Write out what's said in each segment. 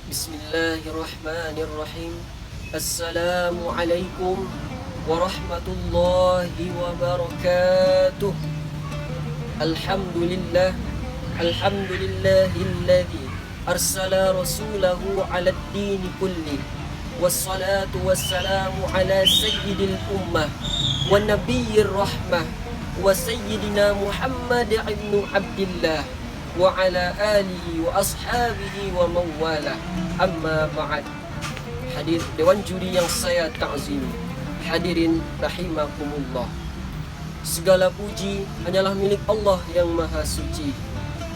Bismillahirrahmanirrahim. Assalamualaikum warahmatullahi wabarakatuh. Alhamdulillah. Alhamdulillahilladzi arsala rasulahu ala ad-dini kulli. Wassalatu wassalamu ala sayyidil ummah wa nabiyyir rahmah wa sayyidina Muhammad ibn Abdillah wa ala alihi wa ashabihi wa mawala. Amma ba'd. Hadir dewan juri yang saya ta'zimi, hadirin rahimakumullah. Segala puji hanyalah milik Allah yang maha suci.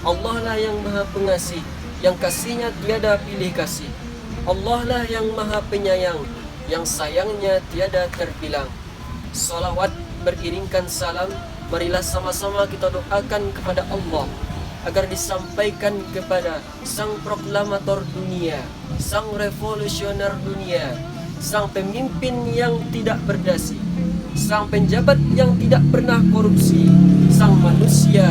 Allah lah yang maha pengasih, yang kasihnya tiada pilih kasih. Allah lah yang maha penyayang, yang sayangnya tiada terbilang. Salawat beriringkan salam, marilah sama-sama kita doakan kepada Allah agar disampaikan kepada sang proklamator dunia, sang revolusioner dunia, sang pemimpin yang tidak berdasi, sang penjabat yang tidak pernah korupsi, sang manusia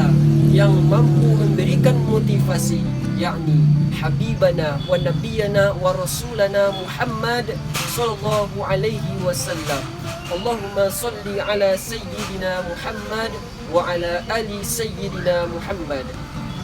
yang mampu memberikan motivasi, yakni Habibana wa Nabiyana wa Rasulana Muhammad sallallahu alaihi wasallam. Allahumma salli ala Sayyidina Muhammad wa ala ali Sayyidina Muhammad.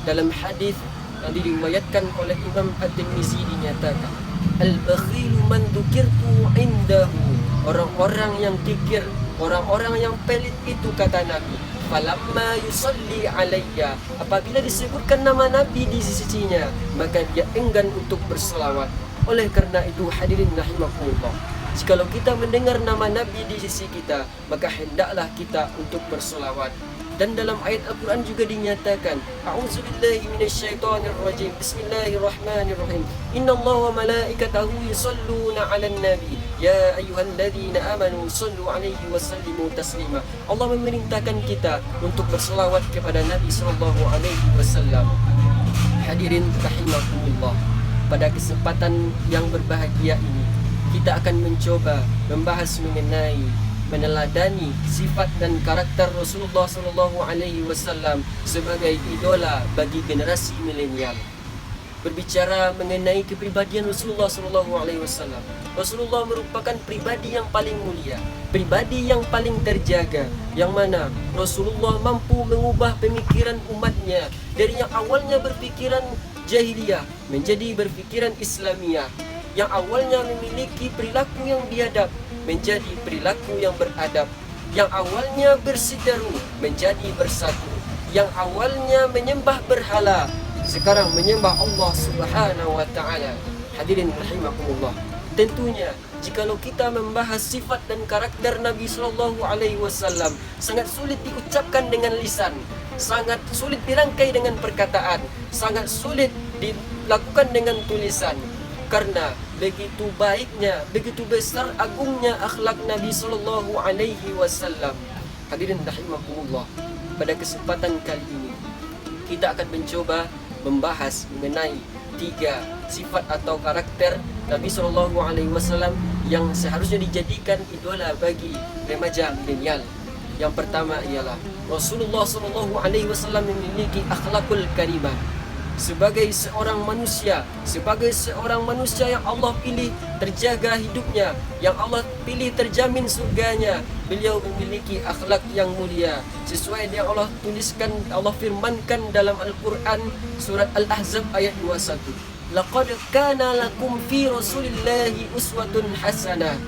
Dalam hadis yang diriwayatkan oleh Imam At-Tirmizi dinyatakan, al-bakhilu man dzukirtu indahu. Orang-orang yang kikir, orang-orang yang pelit itu, kata Nabi, falamma yusalli alayya, apabila disebutkan nama Nabi di sisinya, maka dia enggan untuk berselawat. Oleh karena itu, hadirin rahimakumullah, jikalau kita mendengar nama Nabi di sisi kita, maka hendaklah kita untuk berselawat. Dan dalam ayat Al-Quran juga dinyatakan, a'udzubillahi minasyaitonirrajim, bismillahirrahmanirrahim, innallaha wa malaikatahu yusalluna 'alan nabi ya ayyuhalladzina amanu sallu 'alaihi wa sallimu taslima. Allah memerintahkan kita untuk berselawat kepada Nabi sallallahu alaihi wasallam. Hadirin rahimakumullah, pada kesempatan yang berbahagia ini kita akan mencoba membahas mengenai meneladani sifat dan karakter Rasulullah sallallahu alaihi wasallam sebagai idola bagi generasi milenial. Berbicara mengenai kepribadian Rasulullah sallallahu alaihi wasallam, Rasulullah merupakan pribadi yang paling mulia, pribadi yang paling terjaga, yang mana Rasulullah mampu mengubah pemikiran umatnya dari yang awalnya berpikiran jahiliyah menjadi berpikiran Islamiyah, yang awalnya memiliki perilaku yang biadab menjadi perilaku yang beradab, yang awalnya berseteru menjadi bersatu, yang awalnya menyembah berhala sekarang menyembah Allah Subhanahu wa taala. Hadirin rahimakumullah, tentunya jikalau kita membahas sifat dan karakter Nabi sallallahu alaihi wasallam, sangat sulit diucapkan dengan lisan, sangat sulit dirangkai dengan perkataan, sangat sulit dilakukan dengan tulisan, karena begitu baiknya, begitu besar agungnya akhlak Nabi sallallahu alaihi wasallam. Hadirin rahimakumullah, pada kesempatan kali ini kita akan mencoba membahas mengenai 3 sifat atau karakter Nabi sallallahu alaihi wasallam yang seharusnya dijadikan idola bagi remaja milenial. Yang pertama ialah Rasulullah sallallahu alaihi wasallam memiliki akhlakul karimah. Sebagai seorang manusia yang Allah pilih terjaga hidupnya, yang Allah pilih terjamin surganya, beliau memiliki akhlak yang mulia sesuai yang Allah tuliskan, Allah firmankan dalam Al-Quran surat Al-Ahzab ayat 21. Laqad kana lakum fi Rasulillahi uswatun hasanah.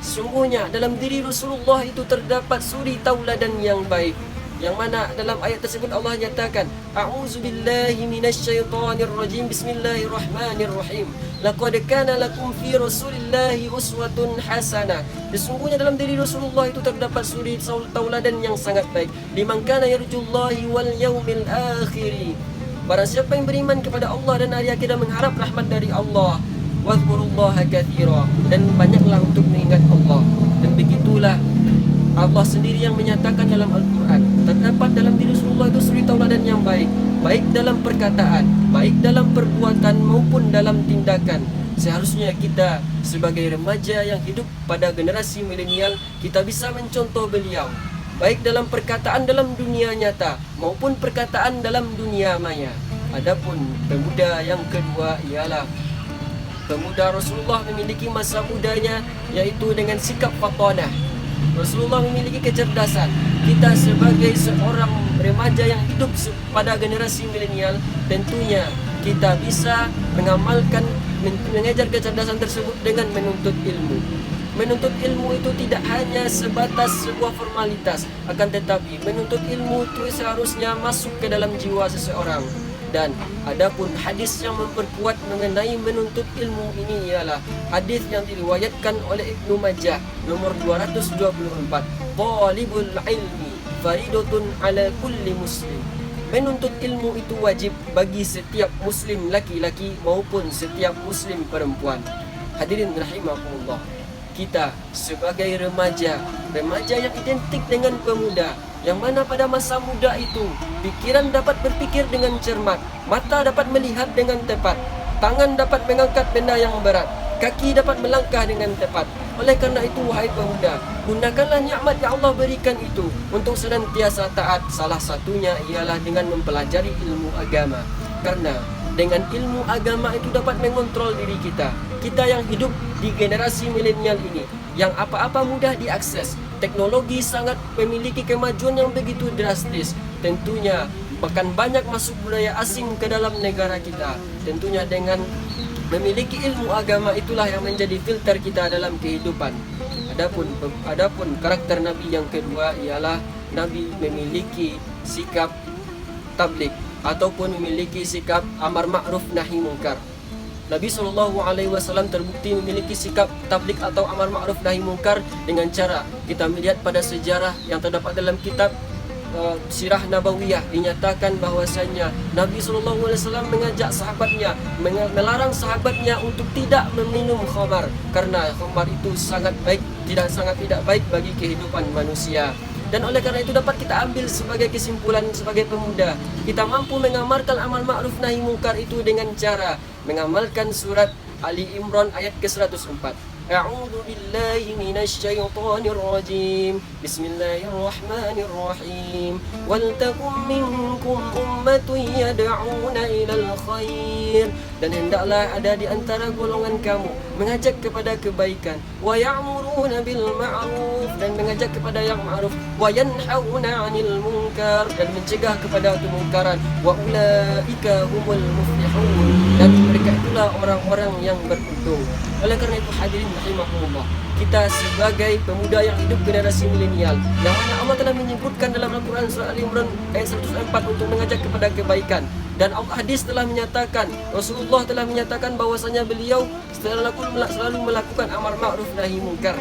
Sungguhnya dalam diri Rasulullah itu terdapat suri tauladan yang baik, yang mana dalam ayat tersebut Allah nyatakan, a'udzubillahi minasyaitonirrajim, bismillahirrahmanirrahim, laqad kana lakum fi Rasulillahi uswatun hasanah. Sesungguhnya dalam diri Rasulullah itu terdapat suri tauladan yang sangat baik, liman kana yarjullahi wal yaumil akhir, barang siapa yang beriman kepada Allah dan hari akhir dan mengharap rahmat dari Allah, wadhkurullaha katsira, dan banyaklah untuk mengingat Allah. Dan begitulah Allah sendiri yang menyatakan dalam Al-Quran, terdapat dalam diri Rasulullah itu suri tauladan yang baik, baik dalam perkataan, baik dalam perbuatan maupun dalam tindakan. Seharusnya kita sebagai remaja yang hidup pada generasi milenial, kita bisa mencontoh beliau, baik dalam perkataan dalam dunia nyata maupun perkataan dalam dunia maya. Adapun pemuda yang kedua ialah Pemuda Rasulullah memiliki masa mudanya yaitu dengan sikap fatonah. Rasulullah memiliki kecerdasan. Kita sebagai seorang remaja yang hidup pada generasi milenial, tentunya kita bisa mengamalkan, mengejar kecerdasan tersebut dengan menuntut ilmu. Menuntut ilmu itu tidak hanya sebatas sebuah formalitas, akan tetapi menuntut ilmu itu seharusnya masuk ke dalam jiwa seseorang. Dan adapun hadis yang memperkuat mengenai menuntut ilmu ini ialah hadis yang diriwayatkan oleh Ibnu Majah nomor 224. Talibul ilmi faridatun ala kulli muslim. Menuntut ilmu itu wajib bagi setiap muslim laki-laki maupun setiap muslim perempuan. Hadirin rahimakumullah, kita sebagai remaja yang identik dengan pemuda, yang mana pada masa muda itu pikiran dapat berpikir dengan cermat, mata dapat melihat dengan tepat, tangan dapat mengangkat benda yang berat, kaki dapat melangkah dengan tepat. Oleh karena itu, wahai pemuda, gunakanlah nikmat yang Allah berikan itu untuk senantiasa taat. Salah satunya ialah dengan mempelajari ilmu agama. Karena dengan ilmu agama itu dapat mengontrol diri kita. Kita yang hidup di generasi milenial ini, yang apa-apa mudah diakses, teknologi sangat memiliki kemajuan yang begitu drastis. Tentunya bahkan banyak masuk budaya asing ke dalam negara kita. Tentunya dengan memiliki ilmu agama itulah yang menjadi filter kita dalam kehidupan. Adapun karakter Nabi yang kedua ialah Nabi memiliki sikap tabligh ataupun memiliki sikap amar ma'ruf nahi munkar. Nabi SAW terbukti memiliki sikap tabligh atau amar ma'ruf nahi munkar dengan cara kita melihat pada sejarah yang terdapat dalam kitab Sirah Nabawiyah, dinyatakan bahwasanya Nabi SAW mengajak sahabatnya, melarang sahabatnya untuk tidak meminum khamar karena khamar itu sangat tidak baik bagi kehidupan manusia. Dan oleh karena itu dapat kita ambil sebagai kesimpulan sebagai pemuda, kita mampu mengamalkan amal ma'ruf nahi munkar itu dengan cara mengamalkan surat Ali Imran ayat ke-104. A'udzu billahi minasy syaithanir rajim. Bismillahirrahmanirrahim. Wal takum minkum ummatun yad'una ilal khair. Dan hendaklah ada di antara golongan kamu mengajak kepada kebaikan, wa ya'muruna bil ma'ruf, dan mengajak kepada yang ma'ruf, wa yanhauna 'anil munkar, dan mencegah kepada kemungkaran, wa ulaika humul muflihun, dan mereka itulah orang-orang yang beruntung. Oleh karena itu, hadirin rahimakumullah, kita sebagai pemuda yang hidup generasi milenial, yang mana Allah telah menyebutkan dalam Al-Quran surah Al-Imran ayat 104 untuk mengajak kepada kebaikan. Dan hadis telah menyatakan, Rasulullah telah menyatakan bahwasanya beliau selalu melakukan amar ma'ruf nahi munkar.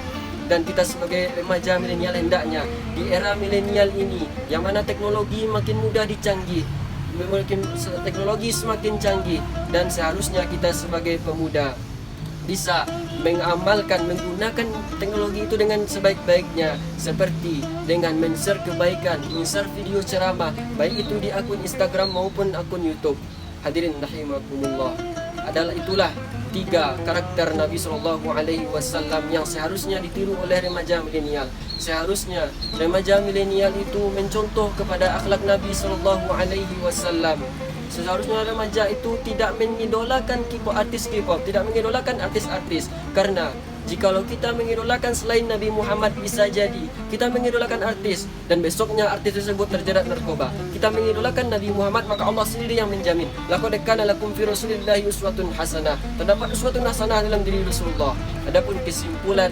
Dan kita sebagai remaja milenial hendaknya di era milenial ini, yang mana teknologi makin mudah dicanggih, teknologi semakin canggih, dan seharusnya kita sebagai pemuda bisa mengamalkan, menggunakan teknologi itu dengan sebaik-baiknya, seperti dengan men-share kebaikan, men-share video ceramah, baik itu di akun Instagram maupun akun YouTube. Hadirin rahimakumullah, itulah 3 karakter Nabi SAW yang seharusnya ditiru oleh remaja milenial. Seharusnya remaja milenial itu mencontoh kepada akhlak Nabi SAW. Seharusnya remaja itu tidak mengidolakan artis K-pop, tidak mengidolakan artis-artis. Karena jikalau kita mengidolakan selain Nabi Muhammad, bisa jadi kita mengidolakan artis dan besoknya artis tersebut terjerat narkoba. Kita mengidolakan Nabi Muhammad, maka Allah sendiri yang menjamin. Laqad kana lakum fi Rasulillahi uswatun hasanah. Terdapat uswatun hasanah dalam diri Rasulullah. Adapun kesimpulan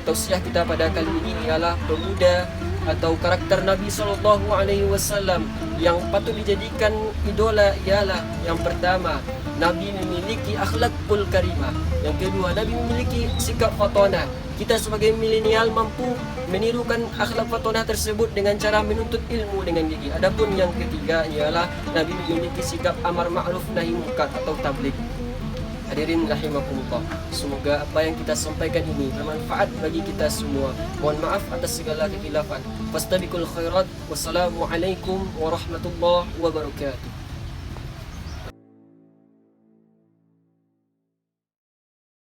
tausiah kita pada kali ini ialah pemuda atau karakter Nabi SAW yang patut dijadikan idola ialah yang pertama, Nabi memiliki akhlakul karimah. Yang kedua, Nabi memiliki sikap fatonah. Kita sebagai milenial mampu menirukan akhlak fatonah tersebut dengan cara menuntut ilmu dengan gigih. Adapun yang ketiga ialah Nabi memiliki sikap amar ma'ruf nahi munkar atau tabligh. Hadirin rahimakumullah, semoga apa yang kita sampaikan ini bermanfaat bagi kita semua. Mohon maaf atas segala kekhilafan. Fastabiqul khairat. Wassalamualaikum warahmatullahi wabarakatuh.